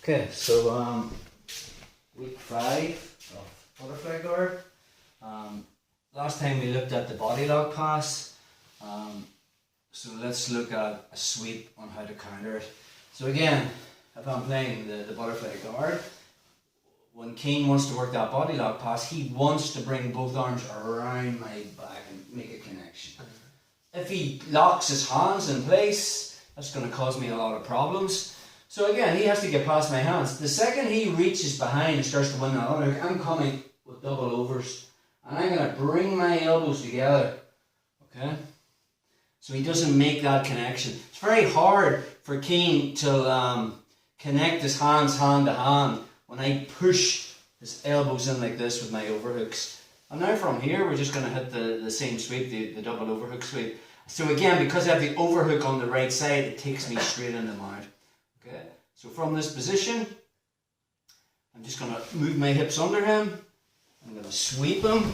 Okay, so week 5 of butterfly guard. Last time we looked at the body lock pass, so let's look at a sweep on how to counter it. So again, if I'm playing the butterfly guard, when Keane wants to work that body lock pass, he wants to bring both arms around my back and make a connection. If he locks his hands in place, that's going to cause me a lot of problems. So again, he has to get past my hands. The second he reaches behind and starts to win that underhook, I'm coming with double overs. And I'm going to bring my elbows together. Okay? So he doesn't make that connection. It's very hard for Keane to connect his hands hand to hand when I push his elbows in like this with my overhooks. And now from here, we're just going to hit the same sweep, the double overhook sweep. So again, because I have the overhook on the right side, it takes me straight in the mount. Okay, so from this position, I'm just going to move my hips under him. I'm going to sweep him.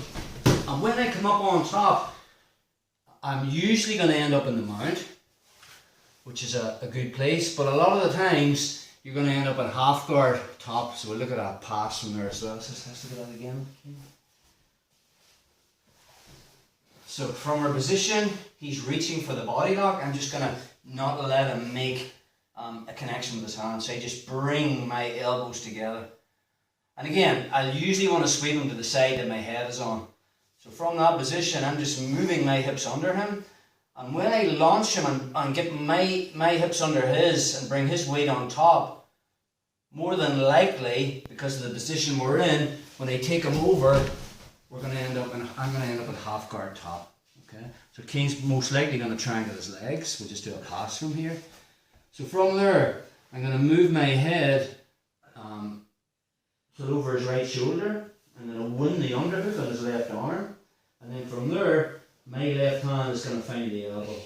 And when I come up on top, I'm usually going to end up in the mount, which is a good place. But a lot of the times, you're going to end up in half guard top. So we'll look at that pass from there as well. So let's look at that again. So from our position, he's reaching for the body lock. I'm just going to not let him make a connection with his hands. So I just bring my elbows together. And again, I usually want to sweep him to the side that my head is on. So from that position, I'm just moving my hips under him. And when I launch him and get my hips under his and bring his weight on top, more than likely, because of the position we're in, when I take him over, I'm going to end up in half guard top. Okay? So Keane's most likely going to triangle his legs. We'll just do a pass from here. So from there, I'm going to move my head over his right shoulder, and then I'll win the underhook on his left arm, and then from there, my left hand is going to find the elbow.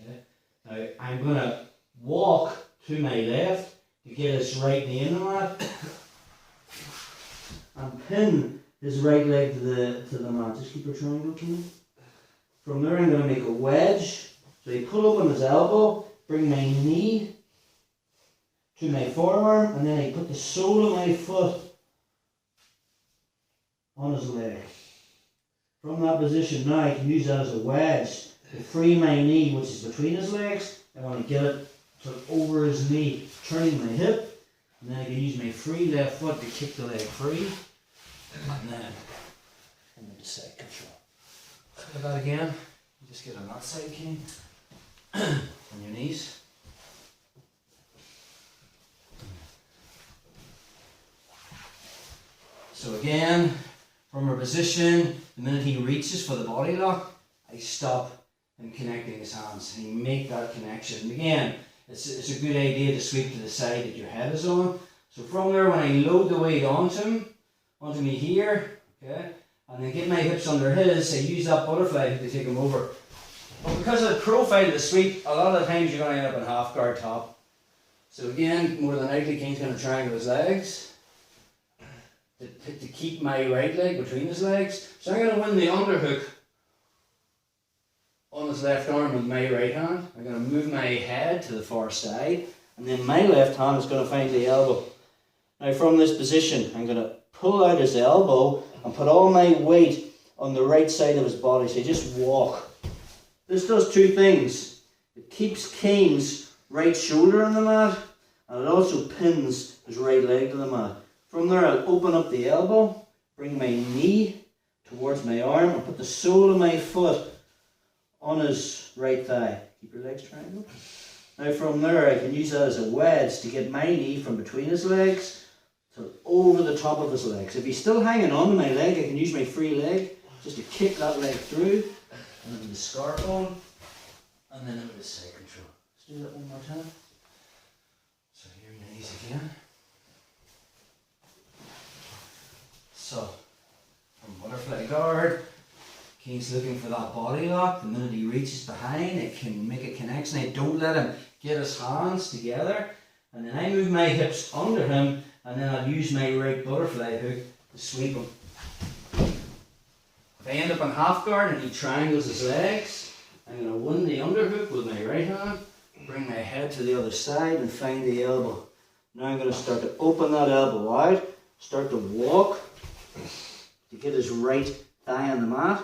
Okay? Now I'm going to walk to my left to get his right knee in the mat, and pin his right leg to the mat. Just keep your triangle, Keane. From there, I'm going to make a wedge. So I pull up on his elbow, bring my knee to my forearm, and then I put the sole of my foot on his leg. From that position now, I can use that as a wedge to free my knee, which is between his legs. I want to get it over his knee, turning my hip, and then I can use my free left foot to kick the leg free, and then into side control. Let's do that again. You just get on that side, Keane, on your knees. So again, from our position, the minute he reaches for the body lock, I stop him connecting his hands and you make that connection. And again, it's a good idea to sweep to the side that your head is on. So from there, when I load the weight onto me here, okay, and then get my hips under his, I use that butterfly hook to take him over. But because of the profile of the sweep, a lot of the times you're going to end up in half guard top. So again, more than likely, Keane's going to triangle his legs to keep my right leg between his legs. So I'm going to win the underhook on his left arm with my right hand. I'm going to move my head to the far side, and then my left hand is going to find the elbow. Now from this position, I'm going to pull out his elbow and put all my weight on the right side of his body. So just walk. This does two things. It keeps Keane's right shoulder on the mat, and it also pins his right leg to the mat. From there, I'll open up the elbow, bring my knee towards my arm, and put the sole of my foot on his right thigh. Keep your legs triangle. Now from there, I can use that as a wedge to get my knee from between his legs to over the top of his legs. If he's still hanging on to my leg, I can use my free leg just to kick that leg through, and then the scarf on, and then into the side control. Let's do that one more time. So here are your knees again. So, from butterfly guard, Keane's looking for that body lock. The minute he reaches behind, it can make a connection. I don't let him get his hands together. And then I move my hips under him, and then I'll use my right butterfly hook to sweep him. If I end up in half guard and he triangles his legs, I'm going to win the underhook with my right hand, bring my head to the other side and find the elbow. Now I'm going to start to open that elbow out, start to walk to get his right thigh on the mat.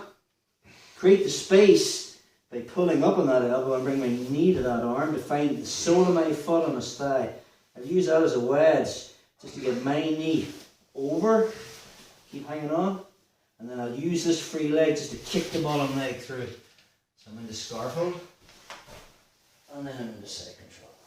Create the space by pulling up on that elbow and bring my knee to that arm to find the sole of my foot on his thigh. I'll use that as a wedge just to get my knee over, keep hanging on, and then I'll use this free leg just to kick the bottom leg through. So I'm into scarf hold, and then I'm into side control.